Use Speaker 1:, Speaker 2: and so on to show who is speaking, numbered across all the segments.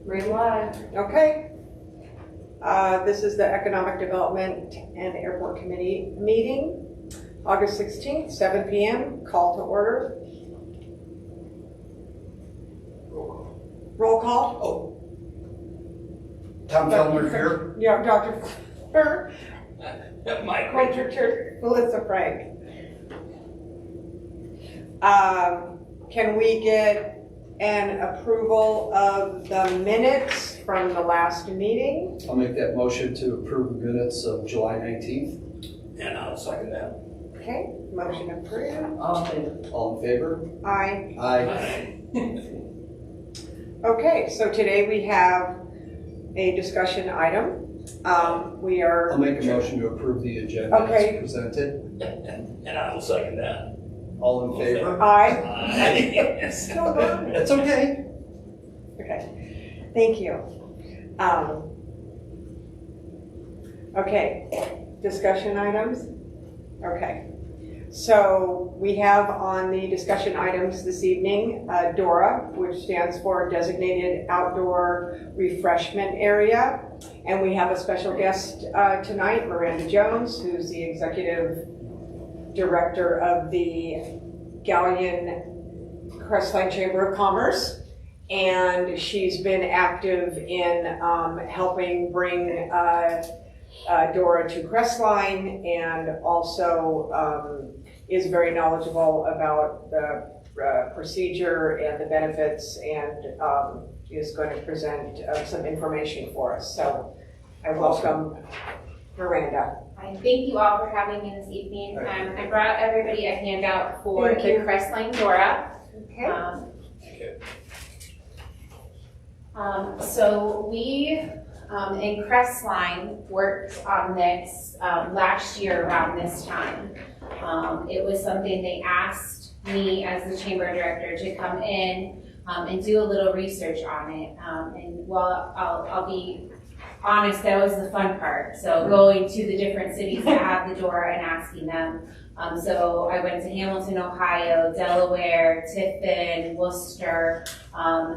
Speaker 1: Green light.
Speaker 2: Okay. This is the Economic Development and Airport Committee meeting, August 16th, 7 p.m. Call to order. Roll call.
Speaker 3: Oh. Tom Feldner here.
Speaker 2: Yeah, Dr. Fur.
Speaker 4: Mike
Speaker 2: Richard. Melissa Frank. Can we get an approval of the minutes from the last meeting?
Speaker 3: I'll make that motion to approve the minutes of July 19th.
Speaker 4: And I'll second that.
Speaker 2: Okay, motion approved.
Speaker 3: All in favor?
Speaker 2: Aye.
Speaker 3: Aye.
Speaker 2: Okay, so today we have a discussion item. We are.
Speaker 3: I'll make a motion to approve the agenda
Speaker 2: Okay.
Speaker 3: as presented.
Speaker 4: And I'll second that.
Speaker 3: All in favor?
Speaker 2: Aye.
Speaker 4: Yes.
Speaker 3: That's okay.
Speaker 2: Okay, thank you. Okay, discussion items? Okay. So we have on the discussion items this evening, DORA, which stands for Designated Outdoor Refreshment Area. And we have a special guest tonight, Miranda Jones, who's the Executive Director of the Galleon Crestline Chamber of Commerce. And she's been active in helping bring DORA to Crestline, and also is very knowledgeable about the procedure and the benefits, and is going to present some information for us. So I welcome Miranda.
Speaker 5: I thank you all for having me this evening. I brought everybody a handout for
Speaker 2: Thank
Speaker 5: the
Speaker 2: you.
Speaker 5: Crestline DORA.
Speaker 2: Okay.
Speaker 5: So we in Crestline worked on this last year around this time. It was something they asked me as the chamber director to come in and do a little research on it. And while I'll be honest, that was the fun part. So going to the different cities that have the DORA and asking them. So I went to Hamilton, Ohio, Delaware, Tiffin, Worcester,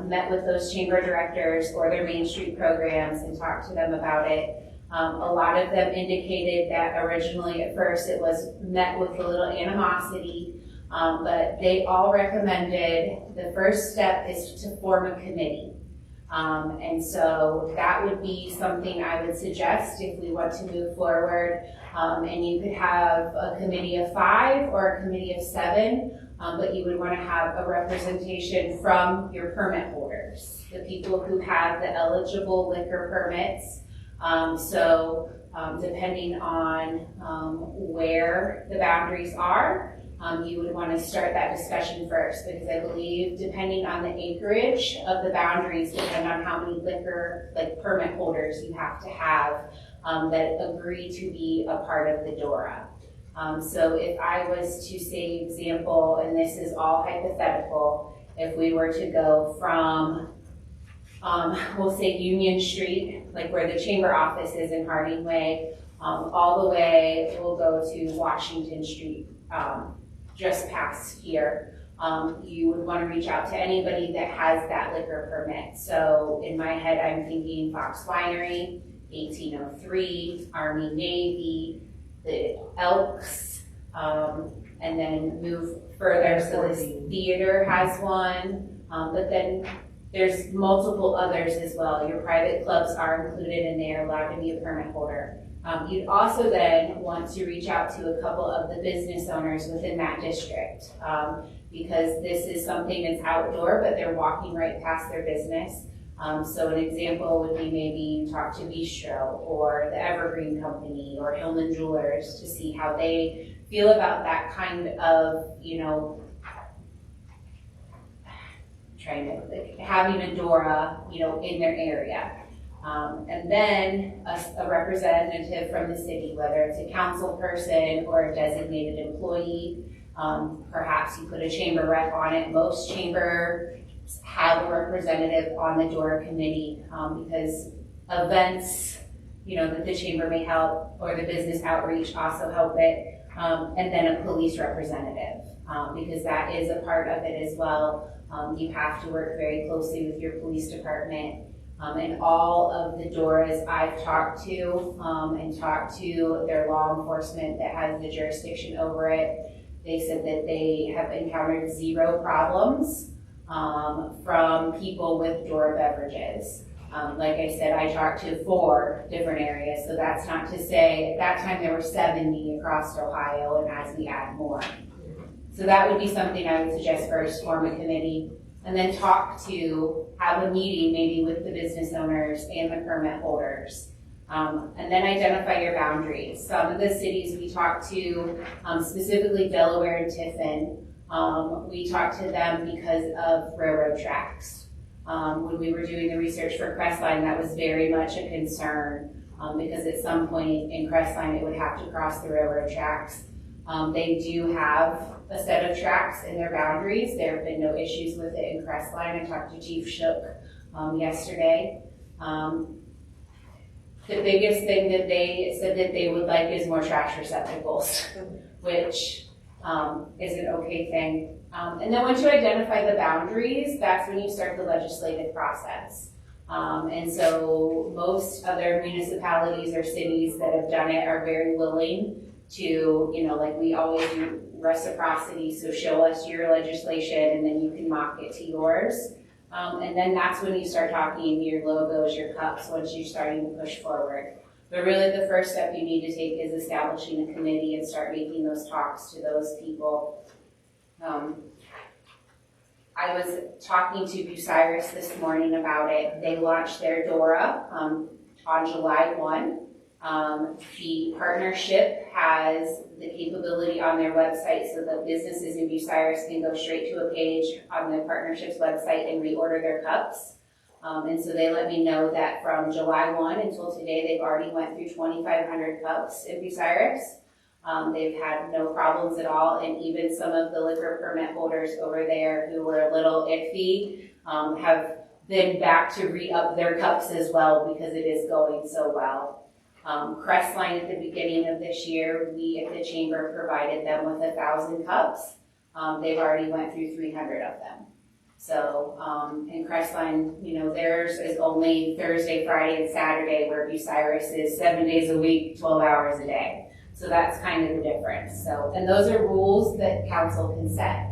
Speaker 5: met with those chamber directors or their Main Street programs and talked to them about it. A lot of them indicated that originally at first it was met with a little animosity, but they all recommended the first step is to form a committee. And so that would be something I would suggest if we want to move forward. And you could have a committee of 5 or a committee of 7, but you would want to have a representation from your permit holders, the people who have the eligible liquor permits. Depending on where the boundaries are, you would want to start that discussion first, because I believe depending on the acreage of the boundaries depend on how many liquor permit holders you have to have that agree to be a part of the DORA. So if I was to say example, and this is all hypothetical, if we were to go from we'll say Union Street, like where the chamber office is in Harding Way, all the way we'll go to Washington Street, just past here. You would want to reach out to anybody that has that liquor permit. So in my head, I'm thinking Fox Winery, 1803, Army Navy, the Elks, and then move further. So this theater has one, but then there's multiple others as well. Your private clubs are included and they are allowed to be a permit holder. You'd also then want to reach out to a couple of the business owners within that district, because this is something that's outdoor, but they're walking right past their business. So an example would be maybe you talk to Bistro or the Evergreen Company or Hillman Jewelers to see how they feel about that kind of, having a DORA, in their area. And then a representative from the city, whether it's a council person or a designated employee. Perhaps you put a chamber rep on it. Most chambers have a representative on the DORA committee because events, that the chamber may help, or the business outreach also help it. And then a police representative, because that is a part of it as well. You have to work very closely with your police department And all of the Doras I've talked to, and talked to their law enforcement that has the jurisdiction over it, they said that they have encountered 0 problems from people with Dora beverages. Like I said, I talked to 4 different areas, so that's not to say, at that time there were 70 across Ohio, and as we add more. So that would be something I would suggest first, form a committee, and then have a meeting maybe with the business owners and the permit holders. And then identify your boundaries. Some of the cities we talked to, specifically Delaware and Tiffin, we talked to them because of railroad tracks. When we were doing the research for Crestline, that was very much a concern because at some point in Crestline it would have to cross the railroad tracks. They do have a set of tracks in their boundaries. There have been no issues with it in Crestline. I talked to Chief Shook yesterday. The biggest thing that they said that they would like is more trash receptacles, which is an okay thing. And then once you identify the boundaries, that's when you start the legislative process. And so most other municipalities or cities that have done it are very willing to, like we always do reciprocity, so show us your legislation and then you can mock it to yours. And then that's when you start talking your logos, your cups, once you're starting to push forward. But really the first step you need to take is establishing a committee and start making those talks to those people. I was talking to Bucyrus this morning about it. They launched their DORA on July 1. The partnership has the capability on their website so that businesses in Bucyrus can go straight to a page on the partnership's website and reorder their cups. And so they let me know that from July 1 until today, they've already went through 2,500 cups in Bucyrus. They've had no problems at all, and even some of the liquor permit holders over there who were a little iffy have been back to re-up their cups as well because it is going so well. Crestline at the beginning of this year, we at the chamber provided them with 1,000 cups. They've already went through 300 of them. So, in Crestline, theirs is only Thursday, Friday, and Saturday, where Bucyrus is 7 days a week, 12 hours a day. So that's kind of the difference. So, and those are rules that council can set.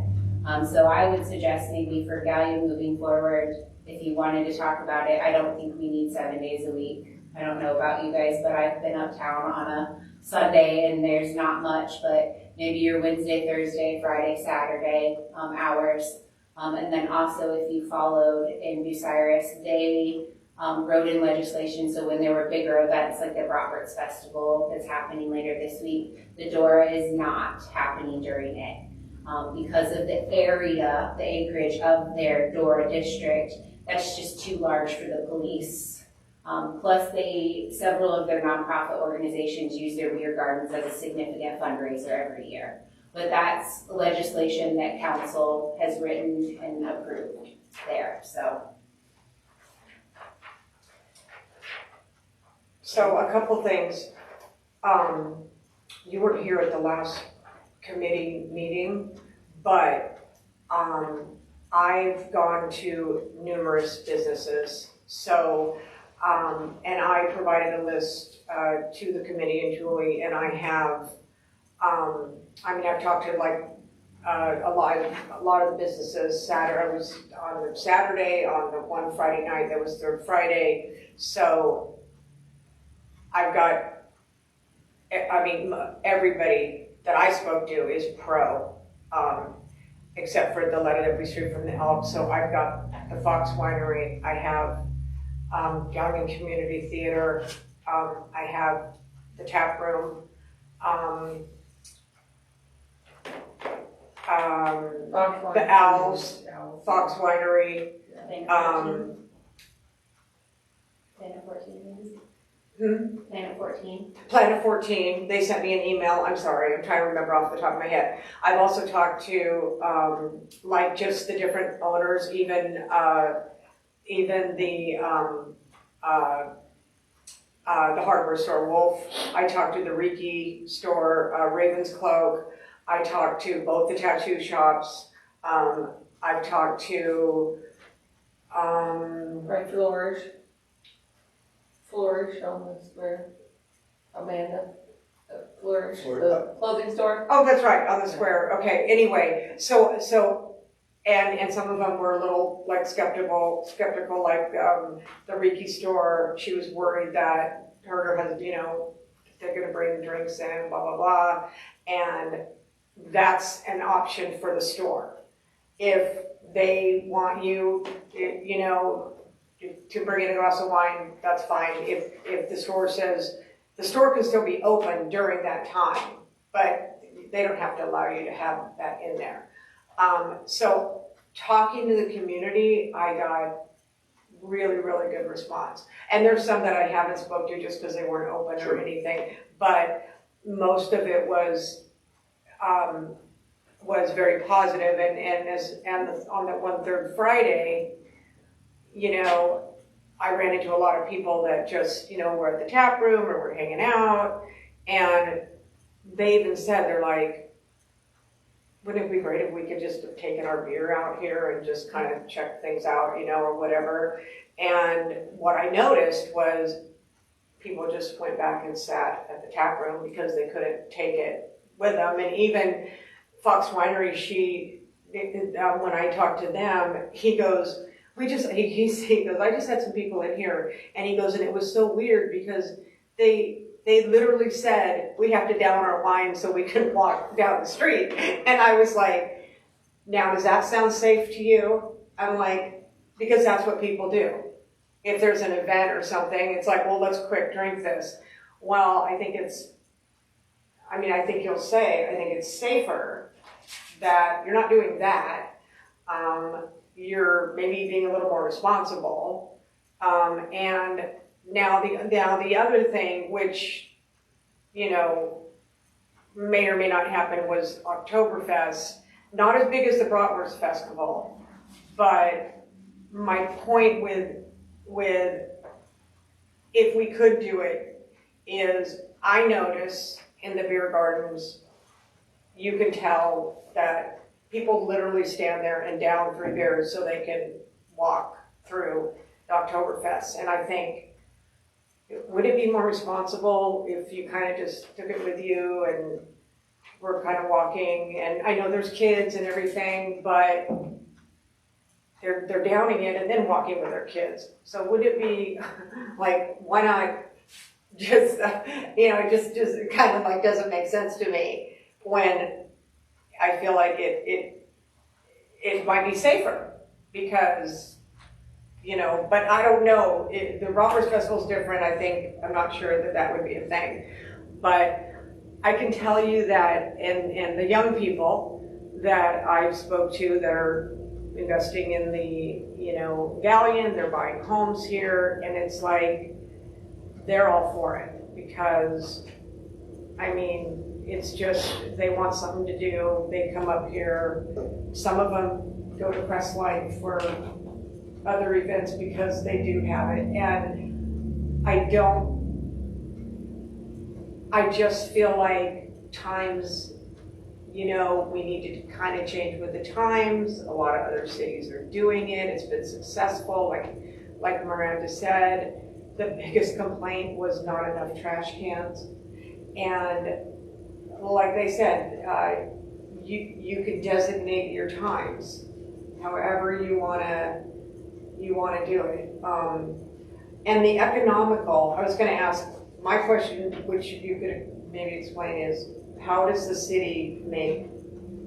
Speaker 5: So I would suggest maybe for Gallium moving forward, if you wanted to talk about it, I don't think we need 7 days a week. I don't know about you guys, but I've been uptown on a Sunday and there's not much, but maybe your Wednesday, Thursday, Friday, Saturday hours. And then also if you followed in Bucyrus, they wrote in legislation, so when there were bigger events like the Roberts Festival that's happening later this week, the DORA is not happening during it. Because of the area, the acreage of their DORA district, that's just too large for the police. Plus several of their nonprofit organizations use their beer gardens as a significant fundraiser every year. But that's legislation that council has written and approved there, so.
Speaker 2: So a couple things. You weren't here at the last committee meeting, but I've gone to numerous businesses. So, and I provided a list to the committee and Julie, and I have, I've talked to like a lot of the businesses. I was on the Saturday, on the one Friday night, that was Third Friday. So I've got, everybody that I spoke to is pro, except for the letter that we received from the Elks. So I've got the Fox Winery, I have Gallium Community Theater, I have the Tap Room, the Owls, Fox Winery,
Speaker 5: Planet 14.
Speaker 2: hmm?
Speaker 5: Planet 14.
Speaker 2: Planet 14, they sent me an email. I'm sorry, I'm trying to remember off the top of my head. I've also talked to just the different owners, even the hardware store Wolf. I talked to the Reiki store, Raven's Cloak. I talked to both the tattoo shops. I've talked to
Speaker 1: Bright Floors. Flourish on the square. Amanda, Flourish,
Speaker 3: Flourish.
Speaker 1: the clothing store.
Speaker 2: Oh, that's right, on the square, okay, anyway, and some of them were a little like skeptical, like, the Riki store, she was worried that her husband, they're gonna bring drinks in, blah, blah, blah, and that's an option for the store. If they want you, to bring in a glass of wine, that's fine, if the store says, the store can still be open during that time, but they don't have to allow you to have that in there. So talking to the community, I got really, really good response. And there's some that I haven't spoke to just because they weren't open or anything, but most of it was very positive. And on that one third Friday, I ran into a lot of people that just, were at the tap room or were hanging out, and they even said, they're like, wouldn't it be great if we could just have taken our beer out here and just kind of check things out, or whatever. And what I noticed was people just went back and sat at the tap room because they couldn't take it with them. And even Fox Winery, when I talked to them, he goes, he goes, I just had some people in here, and he goes, and it was so weird because they literally said, we have to down our wine so we can walk down the street. And I was like, now does that sound safe to you? I'm like, because that's what people do. If there's an event or something, it's like, well, let's quick drink this. Well, I think you'll say, I think it's safer that you're not doing that. You're maybe being a little more responsible. And now the other thing, which, may or may not happen, was Oktoberfest. Not as big as the Bratwurst Festival, but my point with if we could do it is I notice in the beer gardens, you can tell that people literally stand there and down 3 beers so they can walk through the Oktoberfest. And I think, would it be more responsible if you kind of just took it with you and were kind of walking? And I know there's kids and everything, but they're downing it and then walking with their kids. So would it be like, why not just, it kind of like doesn't make sense to me when I feel like it might be safer because, but I don't know. The Bratwurst Festival is different. I'm not sure that would be a thing. But I can tell you that, and the young people that I've spoke to that are investing in the, Galleon, they're buying homes here, and it's like, they're all for it because, it's just, they want something to do. They come up here. Some of them go to Crestline for other events because they do have it. And I just feel like times, we need to kind of change with the times. A lot of other cities are doing it. It's been successful. Like Miranda said, the biggest complaint was not enough trash cans. And like they said, you could designate your times however you want to do it. And the economical, I was going to ask, my question, which you could maybe explain, is how does the city make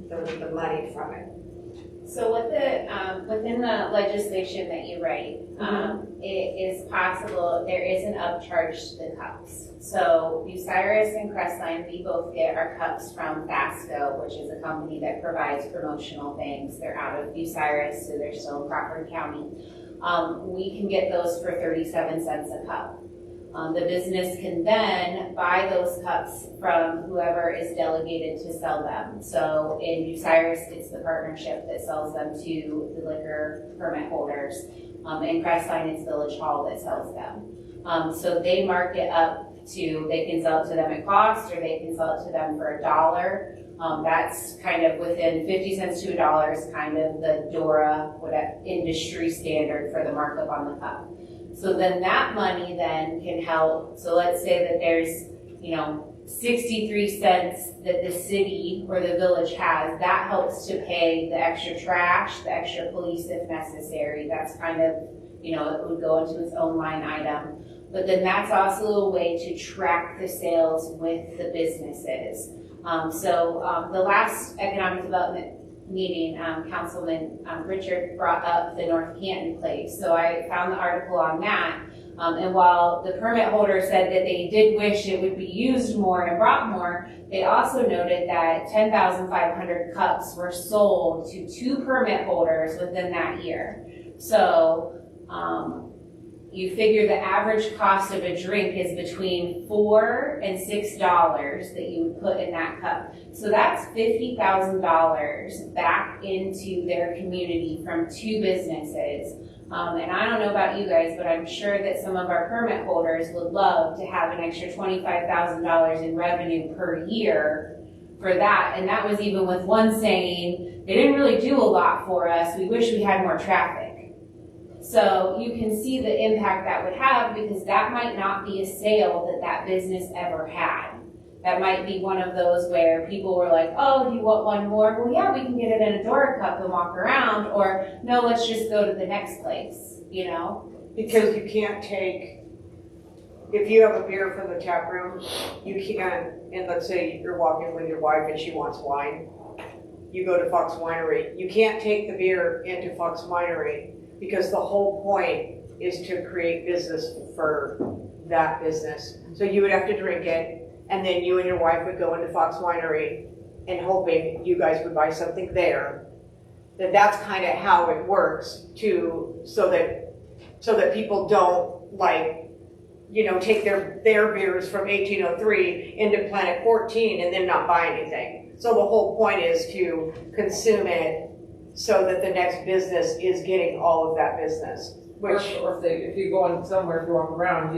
Speaker 2: the money from it?
Speaker 5: So with within the legislation that you write, it is possible there is an upcharge to the cups. So Bucyrus and Crestline, we both get our cups from Basco, which is a company that provides promotional things. They're out of Bucyrus, so they're still in Crawford County. We can get those for 37 cents a cup. The business can then buy those cups from whoever is delegated to sell them. So in Bucyrus, it's the partnership that sells them to the liquor permit holders. In Crestline, it's Village Hall that sells them. So they mark it up to, they can sell it to them at cost, or they can sell it to them for $1. That's kind of within 50 cents to $1 is kind of the DORA, whatever industry standard for the markup on the cup. So then that money then can help. So let's say that there's, 63 cents that the city or the village has, that helps to pay the extra trash, the extra police if necessary. That's kind of, it would go into its own line item. But then that's also a way to track the sales with the businesses. The last economic development meeting, Councilman Richard brought up the North Canton place. So I found the article on that. And while the permit holder said that they did wish it would be used more and brought more, they also noted that 10,500 cups were sold to 2 permit holders within that year. So you figure the average cost of a drink is between $4 and $6 that you would put in that cup. So that's $50,000 back into their community from 2 businesses. And I don't know about you guys, but I'm sure that some of our permit holders would love to have an extra $25,000 in revenue per year for that. And that was even with one saying, they didn't really do a lot for us. We wish we had more traffic. So you can see the impact that would have, because that might not be a sale that business ever had. That might be one of those where people were like, oh, do you want one more? Well, yeah, we can get it in a Dora cup and walk around. Or, no, let's just go to the next place,
Speaker 2: Because you can't take, if you have a beer from the tap room, you can't, and let's say you're walking with your wife and she wants wine, you go to Fox Winery. You can't take the beer into Fox Winery, because the whole point is to create business for that business. So you would have to drink it, and then you and your wife would go into Fox Winery and hoping you guys would buy something there. That's kind of how it works so that people don't take their beers from 1803 into Planet 14 and then not buy anything. So the whole point is to consume it so that the next business is getting all of that business.
Speaker 1: Or if you're going somewhere, if you walk around,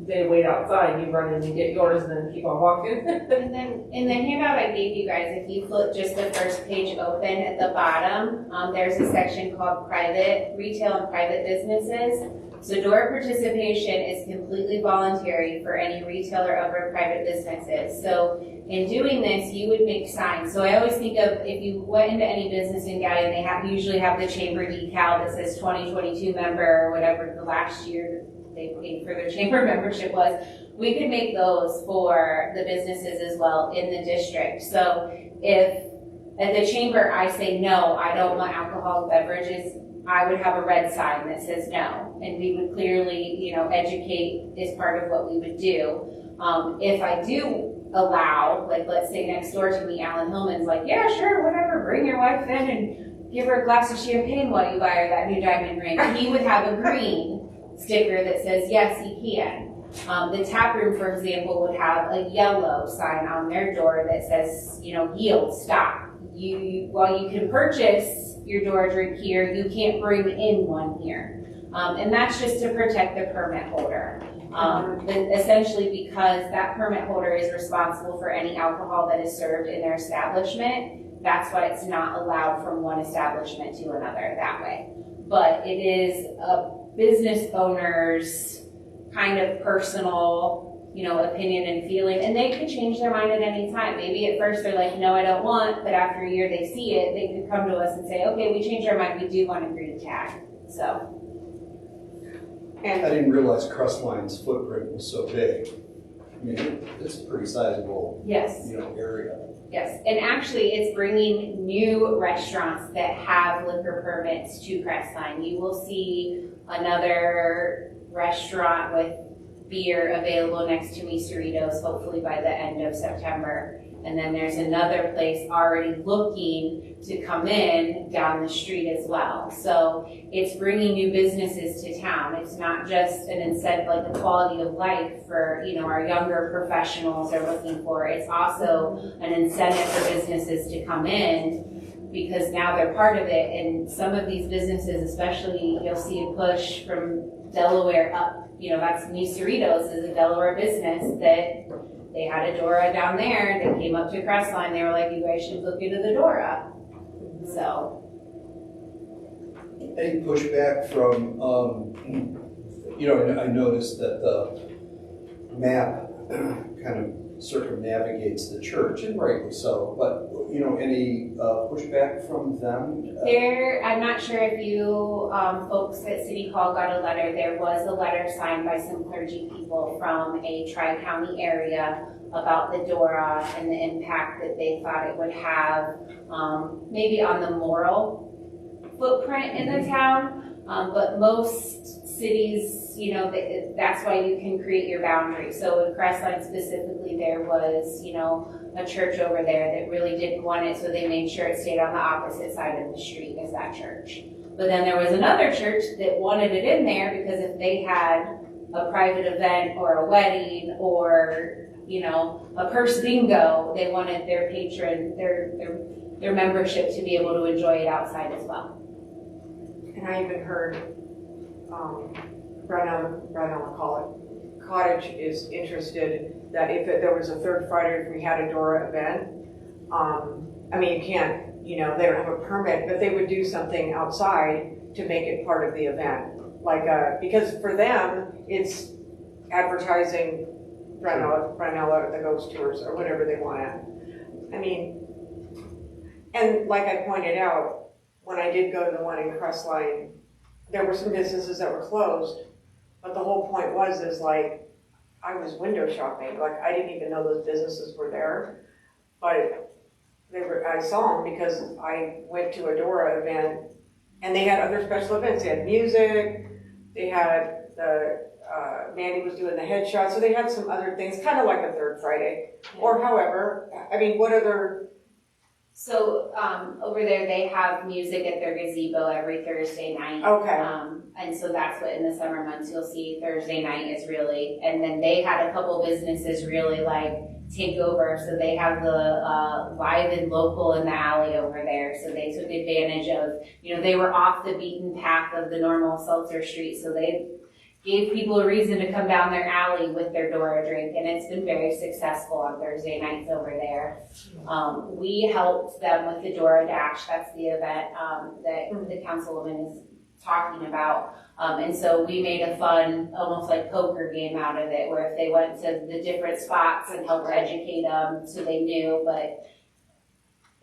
Speaker 1: they wait outside, you run in and get yours and then keep on walking.
Speaker 5: And then in the handout I gave you guys, if you flip just the first page open at the bottom, there's a section called private, retail and private businesses. So DORA participation is completely voluntary for any retail or other private businesses. So in doing this, you would make signs. So I always think of, if you went into any business in Gallia, they usually have the chamber decal that says 2022 member or whatever the last year they paid for their chamber membership was. We could make those for the businesses as well in the district. So if at the chamber I say, no, I don't want alcoholic beverages, I would have a red sign that says no, and we would clearly, educate as part of what we would do. If I do allow, like let's say next door to me, Alan Hillman's like, yeah, sure, whatever, bring your wife in and give her a glass of champagne while you buy her that new diamond ring. He would have a green sticker that says, yes, he can. The tap room, for example, would have a yellow sign on their door that says, yield, stop. While you can purchase your DORA drink here, you can't bring in one here. And that's just to protect the permit holder. Essentially because that permit holder is responsible for any alcohol that is served in their establishment, that's why it's not allowed from one establishment to another that way. But it is a business owner's kind of personal opinion and feeling, and they could change their mind at any time. Maybe at first they're like, no, I don't want, but after a year they see it, they could come to us and say, okay, we changed our mind, we do want a green tag. So.
Speaker 3: I didn't realize Crestline's footprint was so big. I mean, it's a pretty sizable,
Speaker 5: yes.
Speaker 3: Area.
Speaker 5: Yes, and actually it's bringing new restaurants that have liquor permits to Crestline. You will see another restaurant with beer available next to Mi Cerritos, hopefully by the end of September. And then there's another place already looking to come in down the street as well. So it's bringing new businesses to town. It's not just an incentive, like the quality of life for, our younger professionals are looking for. It's also an incentive for businesses to come in, because now they're part of it. And some of these businesses, especially, you'll see a push from Delaware up. That's Mi Cerritos is a Delaware business that they had a Dora down there, they came up to Crestline, they were like, you guys should look into the Dora. So,
Speaker 3: Any pushback from, I noticed that the map kind of circumnavigates the church, and rightly so, but, any pushback from them?
Speaker 5: I'm not sure if you folks at City Hall got a letter. There was a letter signed by some clergy people from a tri-county area about the Dora and the impact that they thought it would have, maybe on the moral footprint in the town. But most cities, that's why you can create your boundaries. So in Crestline specifically, there was, a church over there that really didn't want it, so they made sure it stayed on the opposite side of the street as that church. But then there was another church that wanted it in there because if they had a private event or a wedding or, a purse bingo, they wanted their patron, their membership to be able to enjoy it outside as well.
Speaker 2: And I even heard, Brunel Cottage is interested that if there was a third Friday, if we had a Dora event, you can't, they don't have a permit, but they would do something outside to make it part of the event. Because for them, it's advertising Brunel at the ghost tours or whatever they want to. And like I pointed out, when I did go to the one in Crestline, there were some businesses that were closed, but the whole point is I was window shopping. I didn't even know those businesses were there, but I saw them because I went to a Dora event, and they had other special events. They had music, they had Mandy was doing the headshot, so they had some other things, kind of like a third Friday, or however. What other?
Speaker 5: So over there, they have music at their gazebo every Thursday night.
Speaker 2: Okay.
Speaker 5: And so that's what in the summer months you'll see Thursday night is really, and then they had a couple businesses really take over. So they have the Live and Local in the alley over there. So they took advantage of, they were off the beaten path of the normal Seltzer Street. So they gave people a reason to come down their alley with their Dora drink, and it's been very successful on Thursday nights over there. We helped them with the Dora Dash. That's the event that the councilwoman is talking about. And so we made a fun, almost like poker game out of it, where if they went to the different spots and helped educate them so they knew, but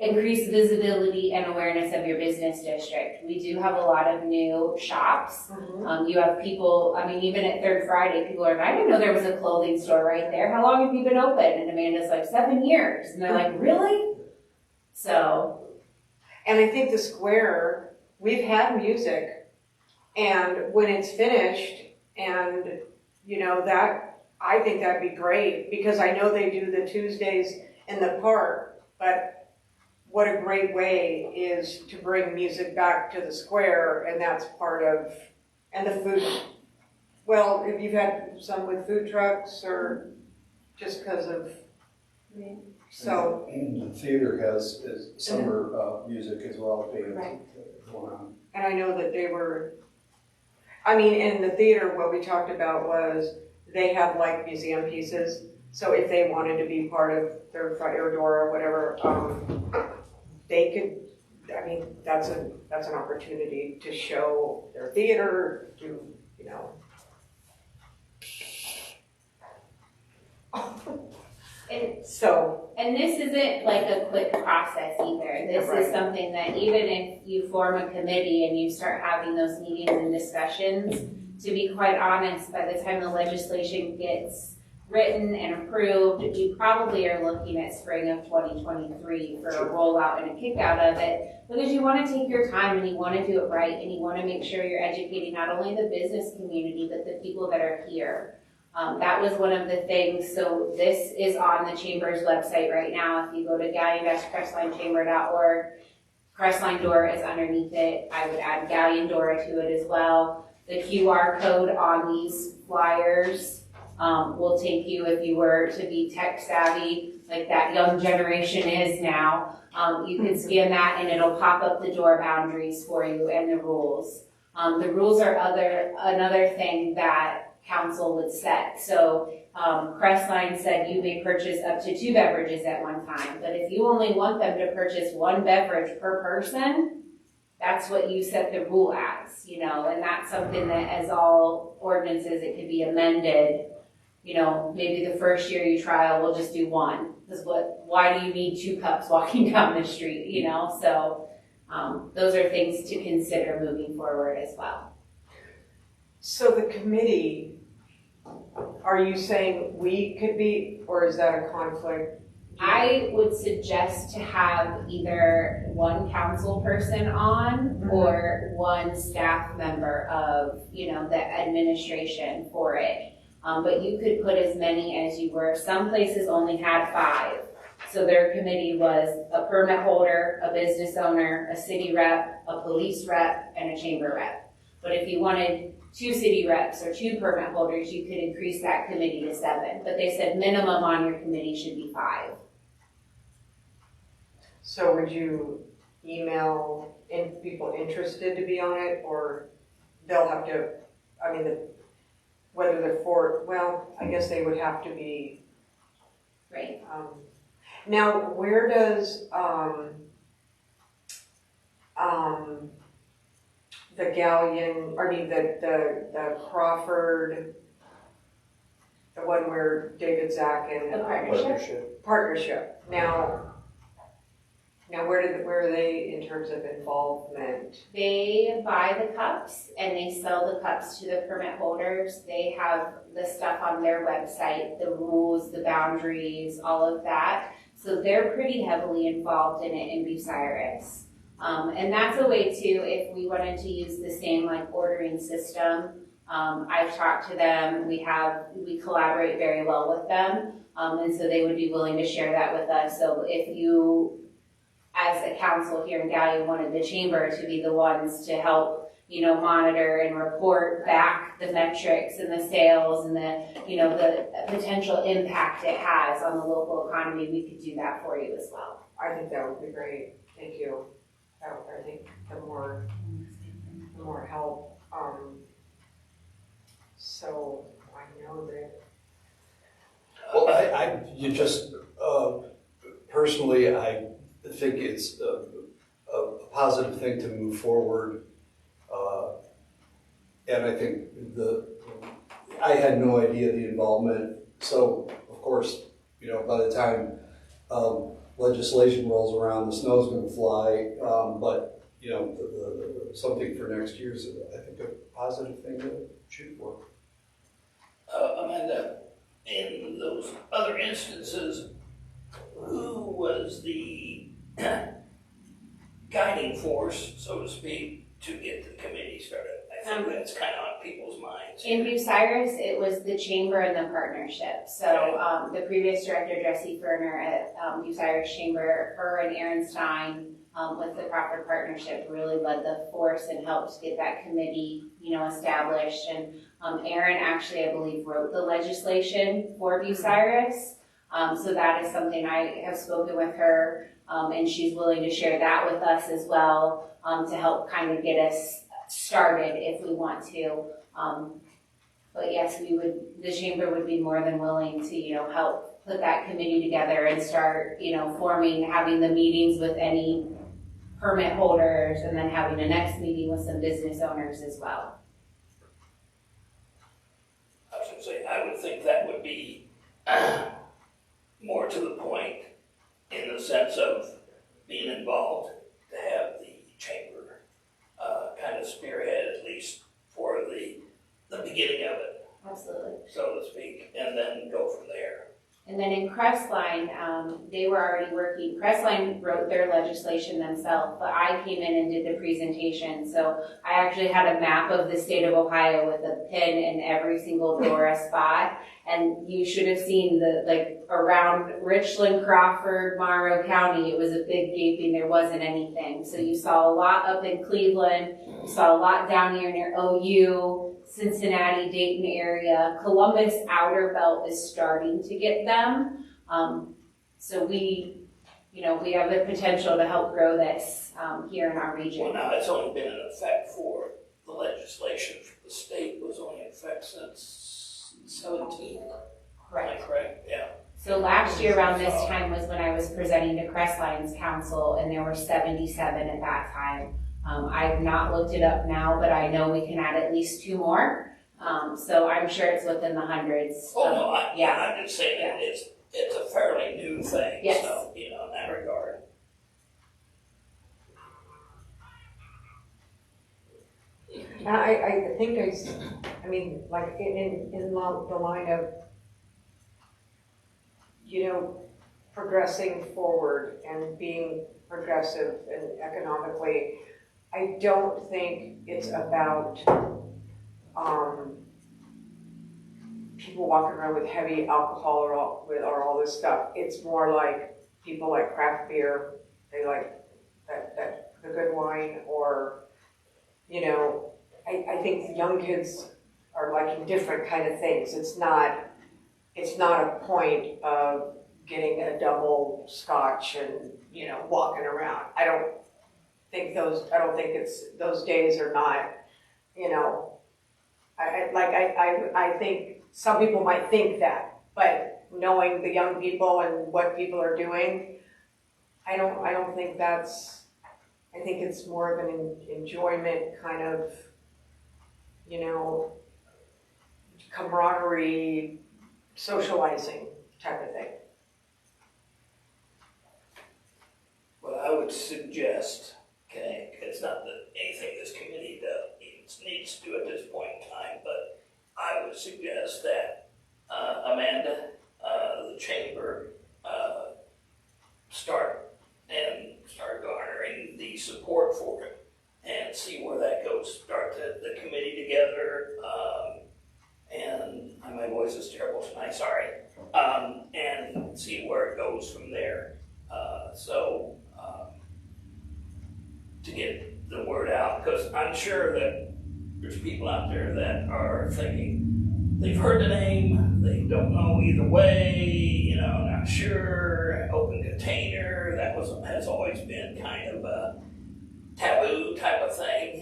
Speaker 5: increase visibility and awareness of your business district. We do have a lot of new shops. You have people, even at Third Friday, people are like, I didn't know there was a clothing store right there. How long have you been open? And Amanda's like, 7 years. And they're like, really? So.
Speaker 2: And I think the square, we've had music, and when it's finished, and I think that'd be great, because I know they do the Tuesdays in the park, but what a great way is to bring music back to the square, and that's part of, and the food. Well, if you've had some with food trucks, or just because of, so.
Speaker 3: And the theater has summer music as well, bands
Speaker 2: Right.
Speaker 3: going on.
Speaker 2: And I know that they were, in the theater, what we talked about was they have museum pieces. So if they wanted to be part of Third Friday or Dora or whatever, they could, that's an opportunity to show their theater,
Speaker 5: And this isn't a quick process either. This is something that even if you form a committee and you start having those meetings and discussions, to be quite honest, by the time the legislation gets written and approved, you probably are looking at spring of 2023 for a rollout and a kick out of it, because you want to take your time and you want to do it right, and you want to make sure you're educating not only the business community, but the people that are here. That was one of the things. So this is on the Chamber's website right now. If you go to galleon-crestlinechamber.org, Crestline Dora is underneath it. I would add Galleon Dora to it as well. The QR code on these flyers will take you, if you were to be tech savvy, like that young generation is now, you can scan that and it'll pop up the Dora boundaries for you and the rules. The rules are another thing that council would set. So Crestline said you may purchase up to 2 beverages at one time, but if you only want them to purchase 1 beverage per person, that's what you set the rule as, you know, and that's something that, as all ordinances, it could be amended. You know, maybe the first year you trial, we'll just do 1. Because why do you need 2 cups walking down the street, you know? So those are things to consider moving forward as well.
Speaker 2: So the committee, are you saying we could be, or is that a conflict?
Speaker 5: I would suggest to have either 1 council person on or 1 staff member of, you know, the administration for it. But you could put as many as you were. Some places only had 5. So their committee was a permit holder, a business owner, a city rep, a police rep, and a chamber rep. But if you wanted 2 city reps or 2 permit holders, you could increase that committee to 7. But they said minimum on your committee should be 5.
Speaker 2: So would you email people interested to be on it, or they'll have to, I mean, whether they're for, well, I guess they would have to be.
Speaker 5: Right.
Speaker 2: Now, where does the Galleon, I mean, the Crawford, the one where David Zach and
Speaker 5: The partnership.
Speaker 2: partnership. Now, where are they in terms of involvement?
Speaker 5: They buy the cups and they sell the cups to the permit holders. They have the stuff on their website, the rules, the boundaries, all of that. So they're pretty heavily involved in it in Bucyrus. And that's a way too, if we wanted to use the same like ordering system. I've talked to them, we collaborate very well with them. And so they would be willing to share that with us. So if you, as a council here in Gallia, wanted the chamber to be the ones to help, you know, monitor and report back the metrics and the sales and the, you know, the potential impact it has on the local economy, we could do that for you as well.
Speaker 2: I think that would be great. Thank you. I think the more help. So I know that.
Speaker 3: Well, you just, personally, I think it's a positive thing to move forward. And I think I had no idea the involvement. So, of course, you know, by the time legislation rolls around, the snow's going to fly. But, you know, something for next year is, I think, a positive thing to shoot for.
Speaker 4: Amanda, in those other instances, who was the guiding force, so to speak, to get the committee started? I think that's kind of on people's minds.
Speaker 5: In Bucyrus, it was the chamber and the partnership. So the previous director, Jessie Ferner at Bucyrus Chamber, her and Aaron Stein with the Crawford Partnership really led the force and helped get that committee, you know, established. And Aaron actually, I believe, wrote the legislation for Bucyrus. So that is something I have spoken with her, and she's willing to share that with us as well, to help kind of get us started if we want to. But yes, the chamber would be more than willing to, you know, help put that committee together and start, you know, having the meetings with any permit holders and then having a next meeting with some business owners as well.
Speaker 4: I was going to say, I would think that would be more to the point in the sense of being involved, to have the chamber kind of spearhead, at least for the beginning of it,
Speaker 5: Absolutely.
Speaker 4: so to speak, and then go from there.
Speaker 5: And then in Crestline, they were already working. Crestline wrote their legislation themselves, but I came in and did the presentation. So I actually had a map of the state of Ohio with a pin in every single DORA spot. And you should have seen around Richland, Crawford, Monroe County, it was a big gaping, there wasn't anything. So you saw a lot up in Cleveland, you saw a lot down here near OU, Cincinnati, Dayton area. Columbus outer belt is starting to get them. So we have the potential to help grow this here in our region.
Speaker 4: Well, now, it's only been in effect for the legislation for the state was only in effect since 17, am I
Speaker 5: Correct.
Speaker 4: correct? Yeah.
Speaker 5: So last year around this time was when I was presenting to Crestline's council, and there were 77 at that time. I've not looked it up now, but I know we can add at least 2 more. So I'm sure it's within the hundreds.
Speaker 4: Oh, no,
Speaker 5: Yeah.
Speaker 4: I'm just saying that it's a fairly new thing,
Speaker 5: Yes.
Speaker 4: so, in that regard.
Speaker 2: I think I mean, like in the line of, progressing forward and being progressive and economically, I don't think it's about, people walking around with heavy alcohol or all this stuff. It's more like people like craft beer, they like the good wine, or, I think the young kids are liking different kind of things. It's not a point of getting a double scotch and, walking around. I don't think those days are not, I think some people might think that, but knowing the young people and what people are doing, I don't think that's, I think it's more of an enjoyment kind of, camaraderie, socializing type of thing.
Speaker 4: What I would suggest, okay, it's not that anything this committee needs to do at this point in time, but I would suggest that Amanda, the chamber, start garnering the support for it and see where that goes. Start the committee together, and my voice is terrible tonight, sorry, and see where it goes from there. To get the word out, because I'm sure that there's people out there that are thinking they've heard the name, they don't know either way, not sure. Open container, has always been kind of a taboo type of thing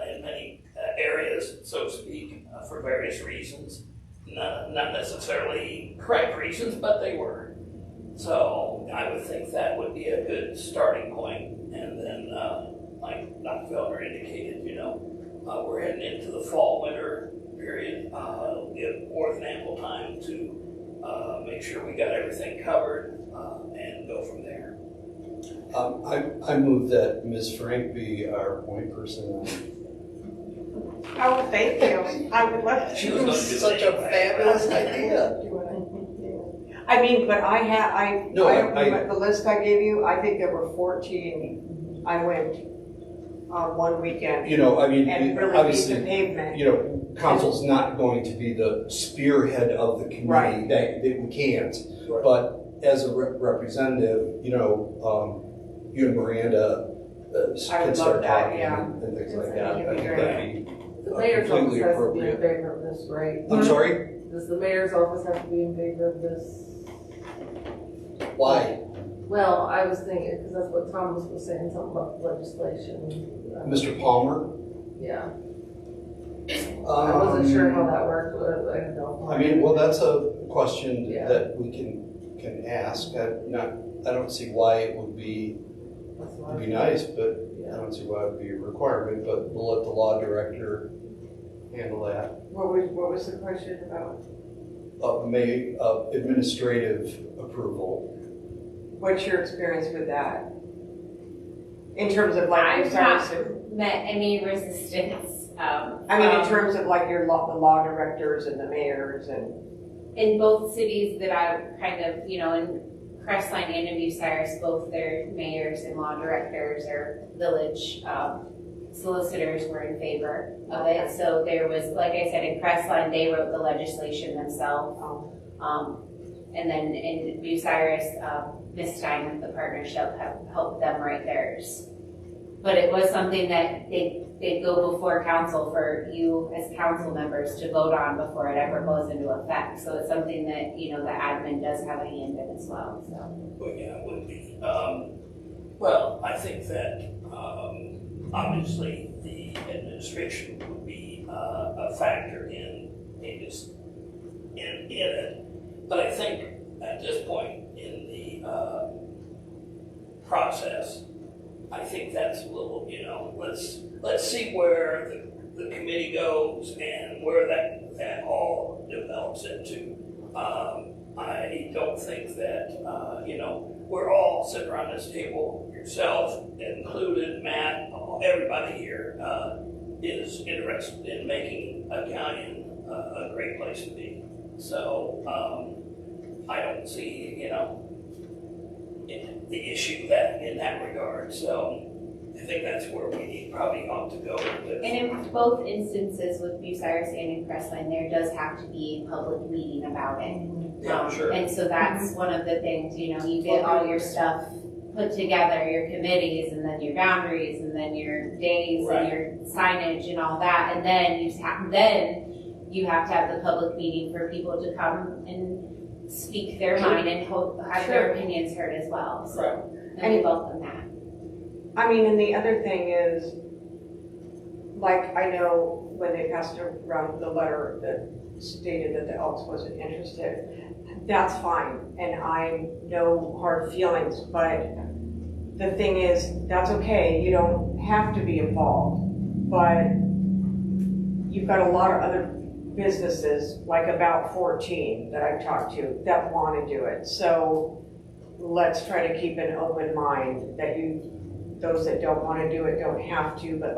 Speaker 4: in many areas, so to speak, for various reasons. Not necessarily correct reasons, but they were. So I would think that would be a good starting point. And then, like Dr. Feldner indicated, we're heading into the fall-winter period. It'll give more than ample time to make sure we got everything covered and go from there.
Speaker 3: I move that Ms. Frank be our point person.
Speaker 2: Oh, thank you. I would love to.
Speaker 4: She was going to do
Speaker 3: Such a fabulous idea.
Speaker 2: I mean, but I
Speaker 3: No,
Speaker 2: don't remember the list I gave you. I think there were 14. I went one weekend and really beat the
Speaker 3: obviously,
Speaker 2: pavement.
Speaker 3: council's not going to be the spearhead of the committee.
Speaker 2: Right.
Speaker 3: That we can't.
Speaker 2: Right.
Speaker 3: But as a representative, you and Miranda
Speaker 2: I
Speaker 3: can
Speaker 2: would
Speaker 3: start
Speaker 2: love that,
Speaker 3: talking
Speaker 2: yeah.
Speaker 3: and things like
Speaker 2: I
Speaker 3: that.
Speaker 2: think
Speaker 3: I
Speaker 2: it'd be
Speaker 3: think
Speaker 2: great.
Speaker 3: that'd be
Speaker 1: The mayor's office
Speaker 3: completely
Speaker 1: has to be in
Speaker 3: appropriate.
Speaker 1: favor of this, right?
Speaker 3: I'm sorry?
Speaker 1: Does the mayor's office have to be in favor of this?
Speaker 3: Why?
Speaker 1: Well, I was thinking, because that's what Thomas was saying, something about legislation.
Speaker 3: Mr. Palmer?
Speaker 1: Yeah, I wasn't sure how that worked, but I don't know.
Speaker 3: I mean, well, that's a question
Speaker 1: Yeah.
Speaker 3: that we can ask. I don't see why it would be,
Speaker 1: That's
Speaker 3: it'd
Speaker 1: what
Speaker 3: be nice, but I
Speaker 1: Yeah.
Speaker 3: don't see why it would be a requirement, but we'll let the law director handle that.
Speaker 2: What was the question about?
Speaker 3: Administrative approval.
Speaker 2: What's your experience with that? In terms of like your
Speaker 5: I've not
Speaker 2: services?
Speaker 5: met any resistance.
Speaker 2: I mean, in terms of like the law directors and the mayors and.
Speaker 5: In both cities that I kind of, in Crestline and in Bucyrus, both their mayors and law directors or village solicitors were in favor of it. So there was, like I said, in Crestline, they wrote the legislation themselves. And then in Bucyrus, Ms. Stein with the partnership helped them write theirs. But it was something that they'd go before council for you as council members to vote on before it ever goes into effect. So it's something that, the admin does have a hand in as well, so.
Speaker 4: Well, yeah, it would be. Well, I think that obviously the administration would be a factor in in it. But I think at this point in the process, I think that's a little, let's see where the committee goes and where that all develops into. I don't think that, we're all sitting around this table, yourself included, Matt, everybody here is interested in making Galleon a great place to be. So I don't see, the issue that in that regard. So I think that's where we probably ought to go with this.
Speaker 5: And in both instances with Bucyrus and in Crestline, there does have to be a public meeting about it.
Speaker 4: Yeah, sure.
Speaker 5: And so that's one of the things, you get all your stuff put together, your committees, and then your boundaries, and then your days,
Speaker 4: Right.
Speaker 5: and your signage, and all that, and then you have to have the public meeting for people to come and speak their mind and have their opinions heard as well. So,
Speaker 4: Right.
Speaker 5: and we welcome that.
Speaker 2: I mean, and the other thing is, like, I know when they passed around the letter that stated that the Elks wasn't interested, that's fine, and I no hard feelings, but the thing is, that's okay, you don't have to be involved, but you've got a lot of other businesses, like about 14 that I've talked to, that want to do it, so let's try to keep an open mind that those that don't want to do it don't have to, but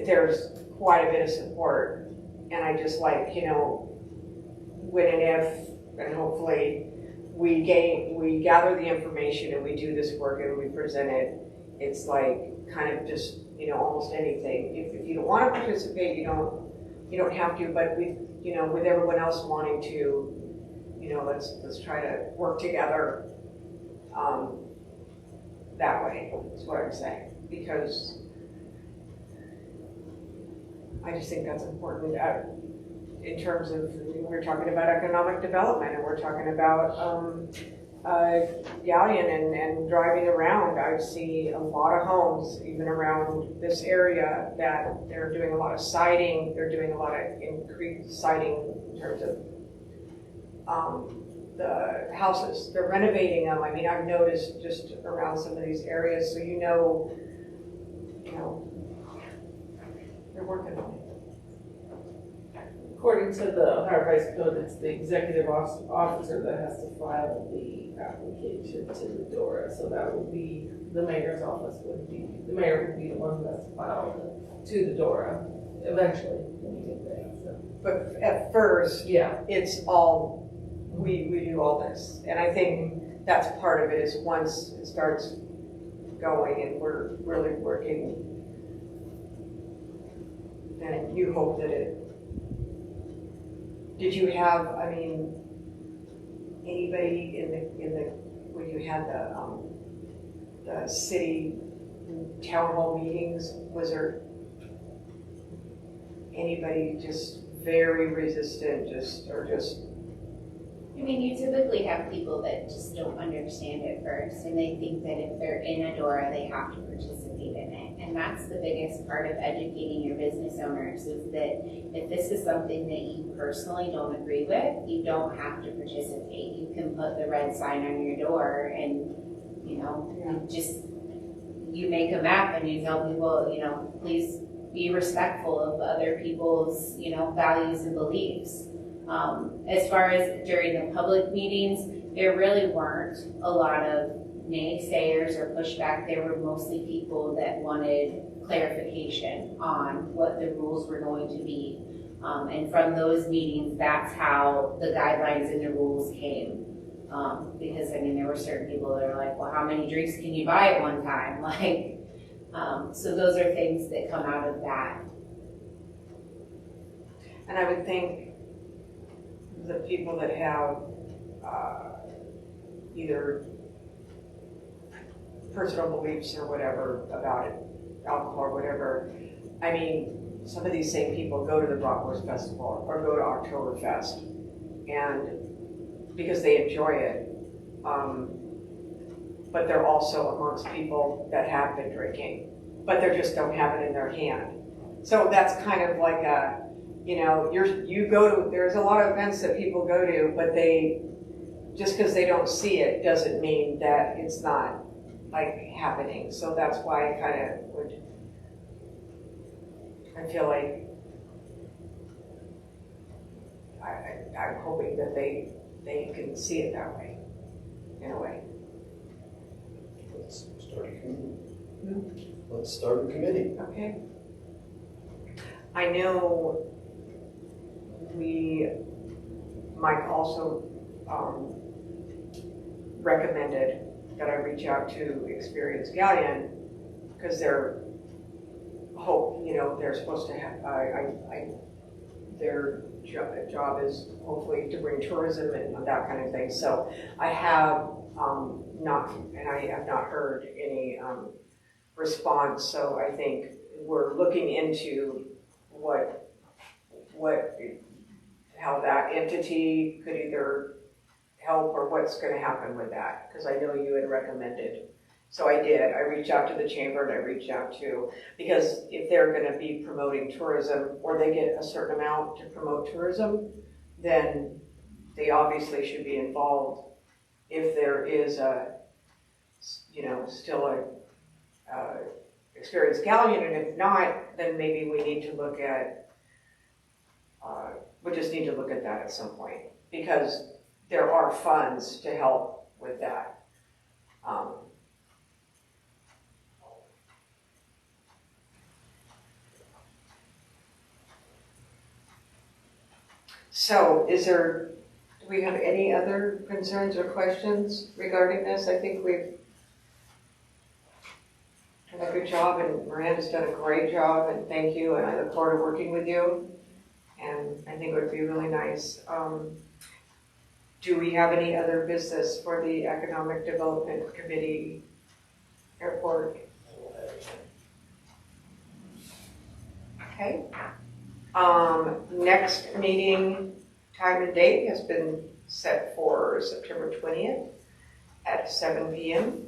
Speaker 2: there's quite a bit of support. And I just like, when and if, and hopefully we gather the information and we do this work and we present it, it's like kind of just, almost anything. If you don't want to participate, you don't have to, but with everyone else wanting to, let's try to work together that way, is what I'm saying, because I just think that's important in terms of, we're talking about economic development and we're talking about Galleon and driving around. I see a lot of homes, even around this area, that they're doing a lot of siding, they're doing a lot of increased siding in terms of the houses, they're renovating them. I mean, I've noticed just around some of these areas, so they're working on it.
Speaker 1: According to the Ohio Vice Code, it's the executive officer that has to file the application to the DORA. So that would be, the mayor's office the mayor would be the one who has to file to the DORA eventually when you get there. So.
Speaker 2: But at first,
Speaker 1: Yeah.
Speaker 2: it's all, we do all this. And I think that's part of it, is once it starts going and we're really working, then you hope that did you have, anybody when you had the city town hall meetings, was there anybody just very resistant,
Speaker 5: You typically have people that just don't understand it first, and they think that if they're in a DORA, they have to participate in it. And that's the biggest part of educating your business owners, is that if this is something that you personally don't agree with, you don't have to participate. You can put the red sign on your door and, you make a map and you tell people, please be respectful of other people's, values and beliefs. As far as during the public meetings, there really weren't a lot of naysayers or pushback. There were mostly people that wanted clarification on what the rules were going to be. And from those meetings, that's how the guidelines and the rules came. Because there were certain people that are like, well, how many drinks can you buy at one time? So those are things that come out of that.
Speaker 2: and I would think the people that have either personal beliefs or whatever about it, alcohol or whatever, some of these same people go to the Bratwurst Festival or go to Oktoberfest, and because they enjoy it, but they're also amongst people that have been drinking, but they just don't have it in their hand. So that's kind of like you know, you go to, there's a lot of events that people go to, but just because they don't see it doesn't mean that it's not like happening. So that's why I kind of I feel like I'm hoping that they can see it that way, in a way.
Speaker 3: Let's start a committee. Let's start a committee.
Speaker 2: Okay. I know Mike also recommended that I reach out to Experience Galleon because they're supposed to have, their job is hopefully to bring tourism and that kind of thing. So I have I have not heard any response. So I think we're looking into how that entity could either help or what's going to happen with that, because I know you had recommended. So I did. I reached out to the chamber and I reached out to, because if they're going to be promoting tourism or they get a certain amount to promote tourism, then they obviously should be involved if there is still a Experience Galleon, and if not, then maybe we need to look at, we just need to look at that at some point, because there are funds to help with that. So do we have any other concerns or questions regarding this? I think we've done a good job, and Miranda's done a great job, and thank you, and I look forward to working with you, and I think it would be really nice. Do we have any other business for the Economic Development Committee Airport? Okay. Next meeting time and date has been set for September 20th at 7 p.m.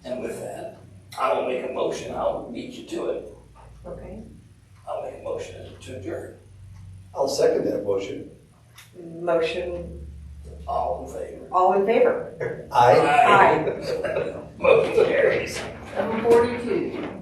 Speaker 4: And with that, I will make a motion, I'll beat you to it.
Speaker 2: Okay.
Speaker 4: I'll make a motion to adjourn.
Speaker 3: I'll second that motion.
Speaker 2: Motion,
Speaker 4: All in favor?
Speaker 2: all in favor?
Speaker 3: Aye.
Speaker 2: Aye.
Speaker 4: Motion carries.
Speaker 1: 7:42.